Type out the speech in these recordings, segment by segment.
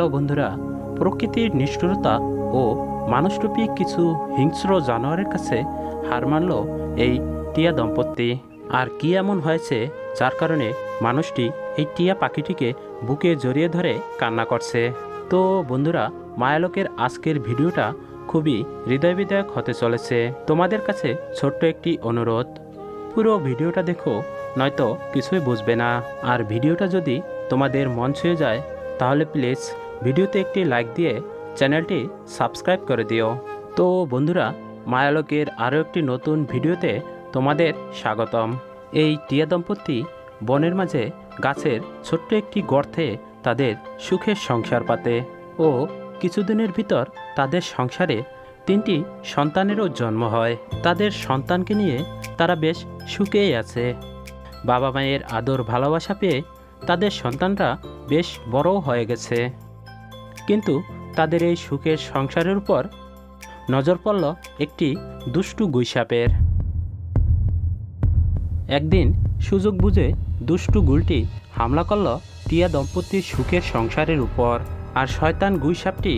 Hello বন্ধুরা, প্রকৃতির নিষ্ঠুরতা ও মানুষরূপী কিছু হিংস্র জানোয়ারের কাছে হার মানল এই টিয়া দম্পতি। আর কি এমন হয়েছে যার কারণে মানুষটি এই টিয়া পাখিটিকে বুকে জড়িয়ে ধরে কান্না করছে? তো বন্ধুরা, মায়ালোকের আজকের ভিডিওটা খুবই হৃদয় বিদায়ক হতে চলেছে। তোমাদের কাছে ছোট্ট একটি অনুরোধ, পুরো ভিডিওটা দেখো, নয়তো কিছুই বুঝবে না। আর ভিডিওটা যদি তোমাদের মন ছুঁয়ে যায় তাহলে প্লিজ ভিডিওতে একটি লাইক দিয়ে চ্যানেলটি সাবস্ক্রাইব করে দিও। তো বন্ধুরা, মায়ালোকের আরও একটি নতুন ভিডিওতে তোমাদের স্বাগতম। এই টিয়া দম্পতি বনের মাঝে গাছের ছোট্ট একটি গর্তে তাদের সুখের সংসার পাতে ও কিছুদিনের ভিতর তাদের সংসারে 3টি সন্তানেরও জন্ম হয়। তাদের সন্তানকে নিয়ে তারা বেশ সুখেই আছে। বাবা মায়ের আদর ভালোবাসা পেয়ে তাদের সন্তানরা বেশ বড়ও হয়ে গেছে। কিন্তু তাদের এই সুখের সংসারের উপর নজর পড়ল একটি দুষ্টু গুইসাপের। একদিন সুযোগ বুঝে দুষ্টু গুলটি হামলা করল টিয়া দম্পতির সুখের সংসারের উপর। আর শয়তান গুইসাপটি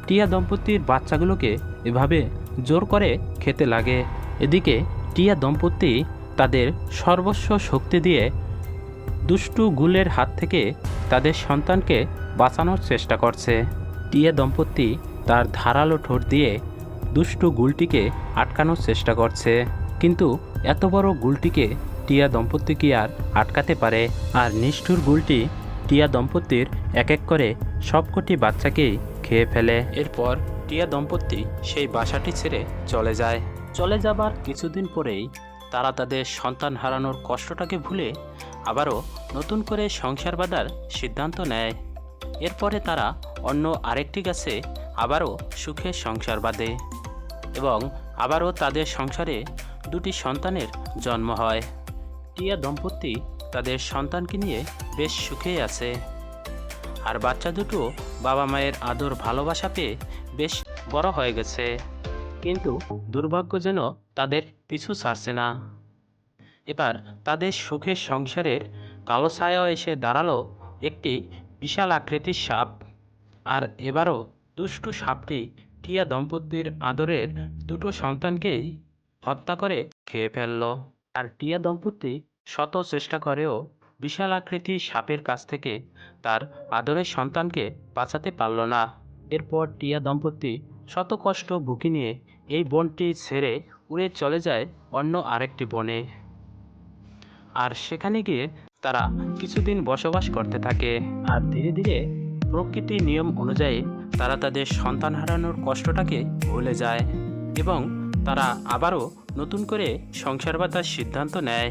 টিয়া দম্পতির বাচ্চাগুলোকে এভাবে জোর করে খেতে লাগে। এদিকে টিয়া দম্পতি তাদের সর্বস্ব শক্তি দিয়ে দুষ্টু গুলের হাত থেকে তাদের সন্তানকে বাঁচানোর চেষ্টা করছে। টিয়া দম্পতি তার ধারালো ঠোঁট দিয়ে দুষ্টু গুলটিকে আটকানোর চেষ্টা করছে, কিন্তু এত বড় গুলটিকে টিয়া দম্পতি কি আর আটকাতে পারে? আর নিষ্ঠুর গুলটি টিয়া দম্পতির এক এক করে সবকটি বাচ্চাকেই খেয়ে ফেলে। এরপর টিয়া দম্পতি সেই বাসাটি ছেড়ে চলে যাবার কিছুদিন পরেই তারা তাদের সন্তান হারানোর কষ্টটাকে ভুলে আবারও নতুন করে সংসার বাঁধার সিদ্ধান্ত নেয়। এরপরে তারা অন্য আরেকটি গাছে আবারও সুখের সংসার বাঁধে এবং আবারও তাদের সংসারে 2টি সন্তানের জন্ম হয়। টিয়া দম্পতি তাদের সন্তানকে নিয়ে বেশ সুখেই আছে। আর বাচ্চা দুটো বাবা মায়ের আদর ভালোবাসা পেয়ে বেশ বড় হয়ে গেছে। কিন্তু দুর্ভাগ্য যেন তাদের পিছু ছাড়ছে না। এবার তাদের সুখের সংসারের কালো ছায়াও এসে দাঁড়ালো একটি বিশাল আকৃতির সাপ। আর এবারও দুষ্টু সাপটি টিয়া দম্পতির আদরের 2টো সন্তানকেই হত্যা করে খেয়ে ফেলল। আর টিয়া দম্পতি শত চেষ্টা করেও বিশাল আকৃতির সাপের কাছ থেকে তার আদরের সন্তানকে বাঁচাতে পারল না। এরপর টিয়া দম্পতি শত কষ্ট বুকে নিয়ে এই বনটি ছেড়ে উড়ে চলে যায় অন্য আরেকটি বনে। আর সেখানে গিয়ে তারা কিছুদিন বসবাস করতে থাকে। আর ধীরে ধীরে প্রকৃতির নিয়ম অনুযায়ী তারা তাদের সন্তান হারানোর কষ্টটাকে ভুলে যায় এবং তারা আবারও নতুন করে সংসার বাঁধার সিদ্ধান্ত নেয়।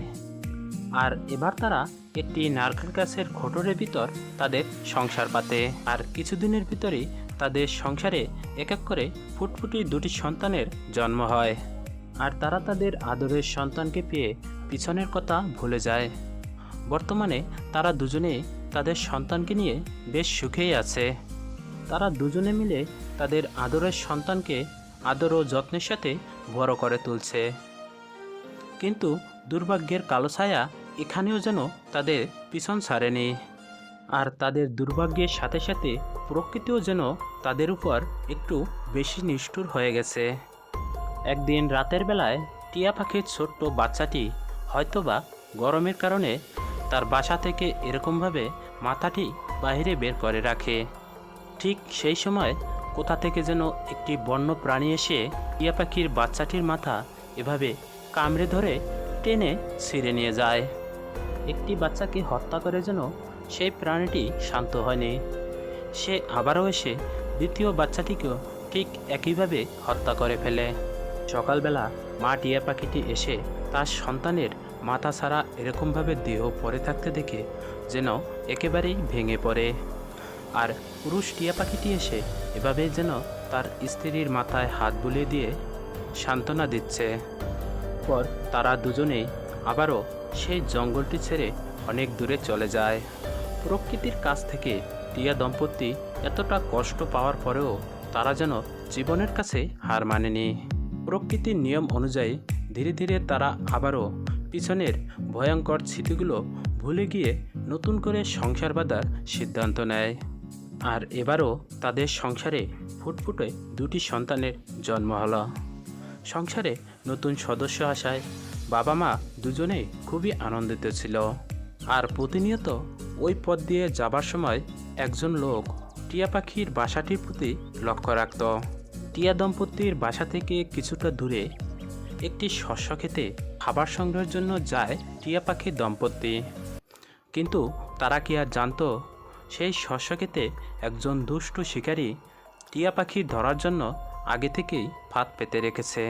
আর এবার তারা একটি নারকেল গাছের খোটরের ভিতর তাদের সংসার পাতে। আর কিছুদিনের ভিতরেই তাদের সংসারে এক এক করে ফুটফুটি 2টি সন্তানের জন্ম হয়। আর তারা তাদের আদরের সন্তানকে পেয়ে পিছনের কথা ভুলে যায়। বর্তমানে তারা দুজনেই তাদের সন্তানকে নিয়ে বেশ সুখেই আছে। তারা দুজনে মিলে তাদের আদরের সন্তানকে আদর ও যত্নের সাথে বড় করে তুলছে। কিন্তু দুর্ভাগ্যের কালো ছায়া এখানেও যেন তাদের পিছন ছাড়েনি। আর তাদের দুর্ভাগ্যের সাথে সাথে প্রকৃতিও যেন তাদের উপর একটু বেশি নিষ্ঠুর হয়ে গেছে। একদিন রাতের বেলায় টিয়া পাখির ছোট্ট বাচ্চাটি হয়তোবা গরমের কারণে তার বাসা থেকে এরকমভাবে মাথাটি বাইরে বের করে রাখে। ঠিক সেই সময় কোথা থেকে যেন একটি বন্য প্রাণী এসে টিয়া পাখির বাচ্চাটির মাথা এভাবে কামড়ে ধরে টেনে ছিঁড়ে নিয়ে যায়। একটি বাচ্চাকে হত্যা করে যেন সেই প্রাণীটি শান্ত হয়নি। সে আবারও এসে দ্বিতীয় বাচ্চাটিকেও ঠিক একইভাবে হত্যা করে ফেলে। সকালবেলা মা টিয়া পাখিটি এসে তার সন্তানের মাথা ছাড়া এরকমভাবে দেহ পড়ে থাকতে দেখে যেন একেবারেই ভেঙে পড়ে। আর পুরুষ টিয়া পাখিটি এসে এভাবে যেন তার স্ত্রীর মাথায় হাত বুলিয়ে দিয়ে সান্ত্বনা দিচ্ছে। পর তারা দুজনেই আবারও সেই জঙ্গলটি ছেড়ে অনেক দূরে চলে যায়। প্রকৃতির কাছ থেকে টিয়া দম্পতি এতটা কষ্ট পাওয়ার পরেও তারা যেন জীবনের কাছে হার মানেনি। প্রকৃতির নিয়ম অনুযায়ী ধীরে ধীরে তারা আবারও পিছনের ভয়ঙ্কর স্মৃতিগুলো ভুলে গিয়ে নতুন করে সংসার বাঁধার সিদ্ধান্ত নেয়। আর এবারও তাদের সংসারে ফুটফুটে দুটি সন্তানের জন্ম হলো। সংসারে নতুন সদস্য আসায় বাবা মা দুজনেই খুবই আনন্দিত ছিল। আর প্রতিনিয়ত ওই পথ দিয়ে যাবার সময় একজন লোক টিয়া পাখির বাসাটির প্রতি লক্ষ্য রাখত। টিয়া দম্পতির বাসা থেকে কিছুটা দূরে একটি শস্য খেতে খাবার সংগ্রহের জন্য যায় টিয়া পাখির দম্পতি। কিন্তু তারা কি আর জানতো সেই শস্য খেতে একজন দুষ্টু শিকারী টিয়া পাখি ধরার জন্য আগে থেকেই ফাঁদ পেতে রেখেছে।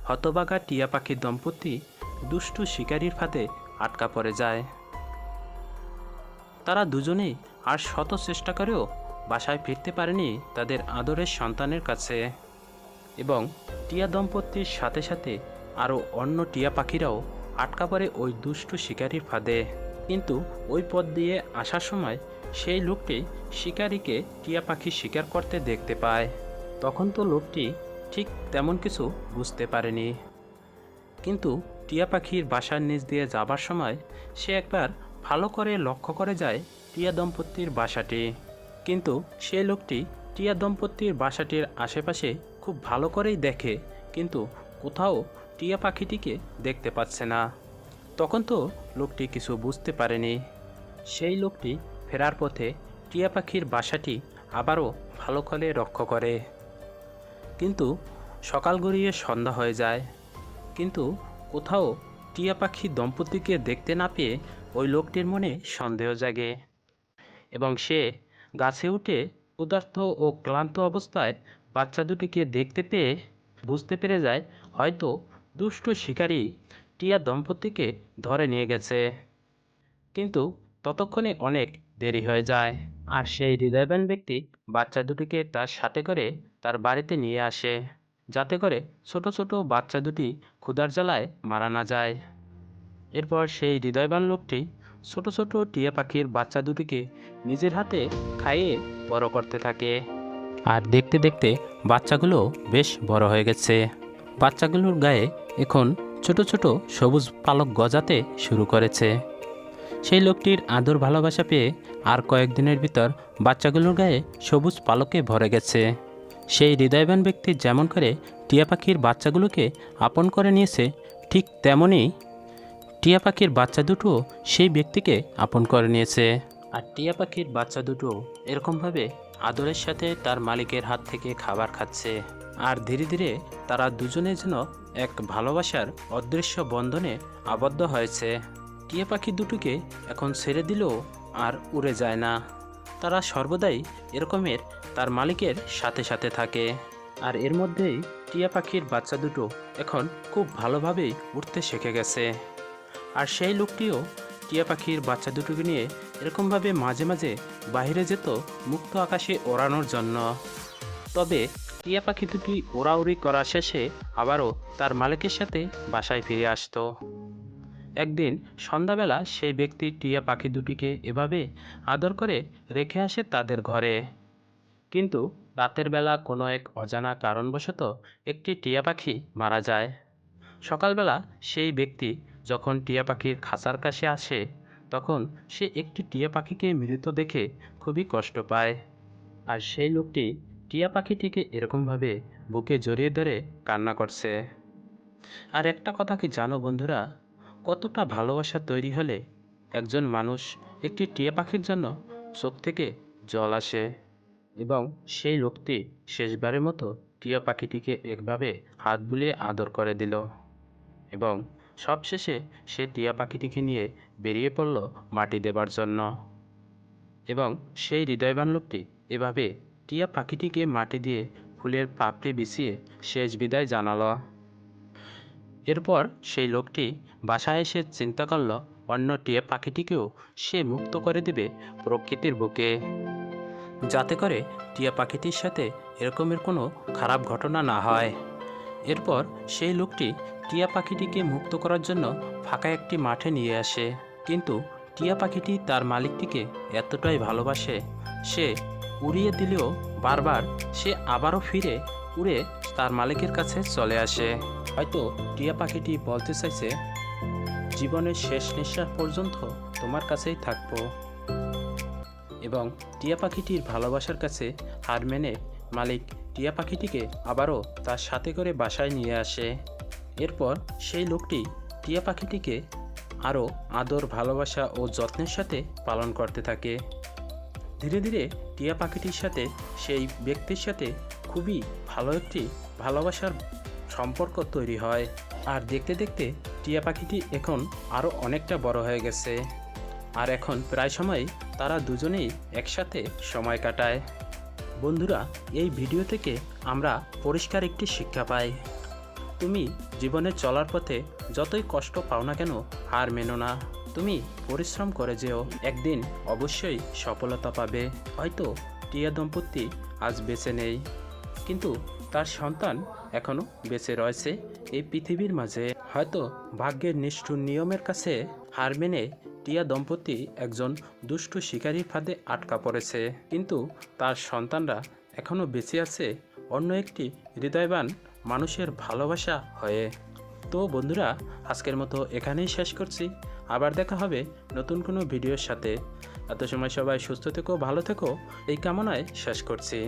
হতবাগা টিয়া পাখির দম্পতি দুষ্টু শিকারীর ফাঁদে আটকা পড়ে যায়। তারা দুজনেই আর শত চেষ্টা করেও বাসায় ফিরতে পারেনি তাদের আদরের সন্তানের কাছে। এবং টিয়া দম্পতির সাথে সাথে আরও অন্য টিয়া পাখিরাও আটকা পড়ে ওই দুষ্টু শিকারীর ফাঁদে। কিন্তু ওই পথ দিয়ে আসার সময় সেই লোকটি শিকারীকে টিয়া পাখি শিকার করতে দেখতে পায়। তখন তো লোকটি ঠিক তেমন কিছু বুঝতে পারেনি, কিন্তু টিয়া পাখির বাসার নিচ দিয়ে যাবার সময় সে একবার ভালো করে লক্ষ্য করে যায় টিয়া দম্পতির বাসাটি। কিন্তু সেই লোকটি টিয়া দম্পতির বাসাটির আশেপাশে খুব ভালো করেই দেখে, কিন্তু কোথাও টিয়া পাখিটিকে দেখতে পাচ্ছে না। তখন তো লোকটি কিছু বুঝতে পারেনি। সেই লোকটি ফেরার পথে টিয়া পাখির বাসাটি আবারও ভালো করে লক্ষ্য করে। কিন্তু সকাল গড়িয়ে সন্ধ্যা হয়ে যায়, কিন্তু কোথাও টিয়া পাখি দম্পতিকে দেখতে না পেয়ে ওই লোকটির মনে সন্দেহ জাগে এবং সে গাছে উঠে ক্ষুধার্ত ও ক্লান্ত অবস্থায় বাচ্চা দুটিকে দেখতে পেয়ে বুঝতে পেরে যায় হয়তো দুষ্ট শিকারী টিয়া দম্পতিকে ধরে নিয়ে গেছে। কিন্তু ততক্ষণে অনেক দেরি হয়ে যায়, আর সেই হৃদয়বান ব্যক্তি বাচ্চা দুটিকে তার সাথে করে তার বাড়িতে নিয়ে আসে, যাতে করে ছোট ছোট বাচ্চা দুটি ক্ষুধার জ্বালায় মারা না যায়। এরপর সেই হৃদয়বান লোকটি ছোট ছোট টিয়া পাখির বাচ্চা দুটিকে নিজের হাতে খাইয়ে বড় করতে থাকে। আর দেখতে দেখতে বাচ্চাগুলো বেশ বড় হয়ে গেছে। বাচ্চাগুলোর গায়ে এখন ছোট ছোট সবুজ পালক গজাতে শুরু করেছে। সেই লোকটির আদর ভালোবাসা পেয়ে আর কয়েকদিনের ভিতর বাচ্চাগুলোর গায়ে সবুজ পালকে ভরে গেছে। সেই হৃদয়বান ব্যক্তি যেমন করে টিয়া পাখির বাচ্চাগুলোকে আপন করে নিয়েছে, ঠিক তেমনই টিয়া পাখির বাচ্চা দুটো সেই ব্যক্তিকে আপন করে নিয়েছে। আর টিয়া পাখির বাচ্চা দুটো এরকমভাবে আদরের সাথে তার মালিকের হাত থেকে খাবার খাচ্ছে। আর ধীরে ধীরে তারা দুজনে যেন এক ভালোবাসার অদৃশ্য বন্ধনে আবদ্ধ হয়েছে। টিয়া পাখি দুটোকে এখন ছেড়ে দিলেও আর উড়ে যায় না, তারা সর্বদাই এরকমের তার মালিকের সাথে সাথে থাকে। আর এর মধ্যেই টিয়া পাখির বাচ্চা দুটো এখন খুব ভালোভাবেই উঠতে শিখে গেছে। আর সেই লোকটিও টিয়া পাখির বাচ্চা দুটোকে নিয়ে এরকমভাবে মাঝে মাঝে বাইরে যেত মুক্ত আকাশে ওড়ানোর জন্য। তবে টিয়া পাখি দুটি ওড়াউড়ি করা শেষে আবারও তার মালিকের সাথে বাসায় ফিরে আসতো। একদিন সন্ধ্যাবেলা সেই ব্যক্তি টিয়া পাখি দুটিকে এভাবে আদর করে রেখে আসে তাদের ঘরে। কিন্তু রাতের বেলা কোনো এক অজানা কারণবশত একটি টিয়া পাখি মারা যায়। সকালবেলা সেই ব্যক্তি যখন টিয়া পাখির খাঁচার কাছে আসে, তখন সে একটি টিয়া পাখিকে মৃত দেখে খুবই কষ্ট পায়। আর সেই লোকটি টিয়া পাখিটিকে এরকমভাবে বুকে জড়িয়ে ধরে কান্না করছে। আর একটা কথা কি জানো বন্ধুরা, কতটা ভালোবাসা তৈরি হলে একজন মানুষ একটি টিয়া পাখির জন্য চোখ থেকে জল আসে। এবং সেই লোকটি শেষবারের মতো টিয়া পাখিটিকে একভাবে হাত বুলিয়ে আদর করে দিল এবং সবশেষে সে টিয়া পাখিটিকে নিয়ে বেরিয়ে পড়ল মাটি দেবার জন্য। এবং সেই হৃদয়বান লোকটি এভাবে টিয়া পাখিটিকে মাটি দিয়ে ফুলের পাপড়ি বিছিয়ে শেষ বিদায় জানালো। এরপর সেই লোকটি বাসায় এসে চিন্তা করল অন্য টিয়া পাখিটিকেও সে মুক্ত করে দেবে প্রকৃতির বুকে, যাতে করে টিয়া পাখিটির সাথে এরকমের কোনো খারাপ ঘটনা না হয়। এরপর সেই লোকটি টিয়া পাখিটিকে মুক্ত করার জন্য ফাঁকা একটি মাঠে নিয়ে আসে। কিন্তু টিয়া পাখিটি তার মালিকটিকে এতটাই ভালোবাসে, সে উড়িয়ে দিলেও বারবার সে আবারও ফিরে উড়ে তার মালিকের কাছে চলে আসে। হয়তো টিয়া পাখিটি বলতে চাইছে, জীবনের শেষ নিঃশ্বাস পর্যন্ত তোমার কাছেই থাকবো। এবং টিয়া পাখিটির ভালোবাসার কাছে হার মেনে মালিক টিয়া পাখিটিকে আবারও তার সাথে করে বাসায় নিয়ে আসে। এরপর সেই লোকটি টিয়া পাখিটিকে আরও আদর, ভালোবাসা ও যত্নের সাথে পালন করতে থাকে। ধীরে ধীরে টিয়া পাখিটির সাথে সেই ব্যক্তির সাথে খুবই ভালো একটি ভালোবাসার সম্পর্ক তৈরি হয়। আর দেখতে দেখতে টিয়া পাখিটি এখন আরও অনেকটা বড় হয়ে গেছে। আর এখন প্রায় সময় তারা দুজনেই একসাথে সময় কাটায়। বন্ধুরা, এই ভিডিও থেকে আমরা পরিষ্কার একটি শিক্ষা পাই। তুমি জীবনে চলার পথে যতই কষ্ট পাও না কেন, হার মেনো না। তুমি পরিশ্রম করে যেও, একদিন অবশ্যই সফলতা পাবে। হয়তো টিয়া দম্পতি আজ বেঁচে নেই, কিন্তু তার সন্তান এখনও বেঁচে রয়েছে এই পৃথিবীর মাঝে। হয়তো ভাগ্যের নিষ্ঠুর নিয়মের কাছে হার মেনে টিয়া দম্পতি একজন দুষ্টু শিকারীর ফাঁদে আটকা পড়েছে, কিন্তু তার সন্তানরা এখনও বেঁচে আছে অন্য একটি হৃদয়বান মানুষের ভালোবাসা হয়ে। তো বন্ধুরা, আজকের মতো এখানেই শেষ করছি। আবার দেখা হবে নতুন কোনো ভিডিওর সাথে। এত সময় সবাই সুস্থ থেকো, ভালো থেকো এই কামনায় শেষ করছি।